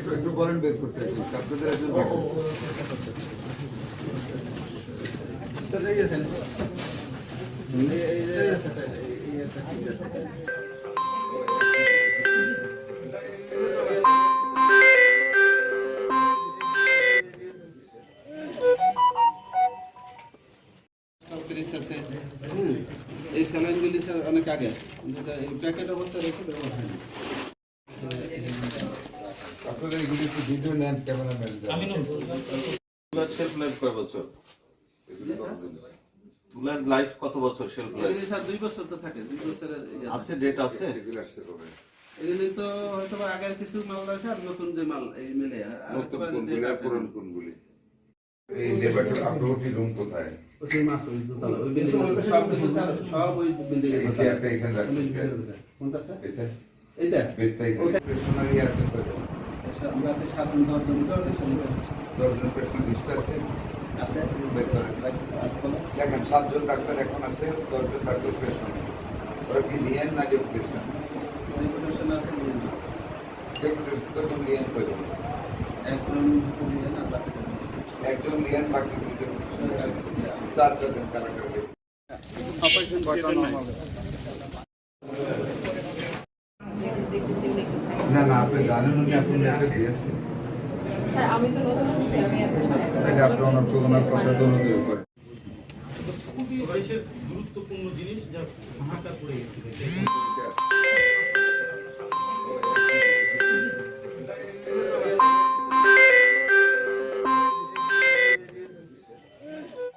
একটু বলেন বের করতে আপনাদের একজন এই স্যালাইনগুলি স্যার অনেক আগে এই প্যাকেট অবস্থা রেখে ব্যবহার হয়নি। আপনাদের এগুলি একটু ভিডিও নেন ক্যামেরাম্যান। শেলফ লাইফ কয় বছর? তুলার লাইফ কত বছর শেলফ লাইফ? স্যার 2 বছর তো থাকে, 2 বছরের আছে, ডেট আছে। এগুলি তো হয়তো আগের কিছু মাল আছে আর নতুন যে মাল এই মিলে নতুন কোনগুলি আর পুরান কোনগুলি? এই লেবারটার আপলোডি রুম কোথায়? ওই মাছ ওই দোতলা ওই বিল্ডিং সব কিছু স্যার সব ওই বিল্ডিং এর এই একটা এখানে রাখছি। কোনটা স্যার? এটা এইটা বেডটা এখানে পেশনারি আছে কত? আমরা আছে 7 জন 10 জন 10 জন পেশনারিস্ট আছে। আছে ভেতরে দেখেন 7 জন ডাক্তার এখন আছে, 10 জন ডাক্তার পেশনারি। ওরা কি লিয়েন না ডেপুটেশন? রেপুটেশন আছে ডেপুটেশন তো লিয়েন কত? একজন নিয়ে না বাকি একজন লিয়েন বাকি দুজন চারটা দেন কারাগারে। অপারেশন বটা নরমাল না না আপনি জানেন উনি আপনার একটা দিয়েছে। স্যার আমি তো নতুন আসছি, আমি এখন তাহলে আপনি ওনার তো ওনার কথা দরকার করে। খুবই দেশের গুরুত্বপূর্ণ জিনিস যা হাহাকার পড়ে গেছে।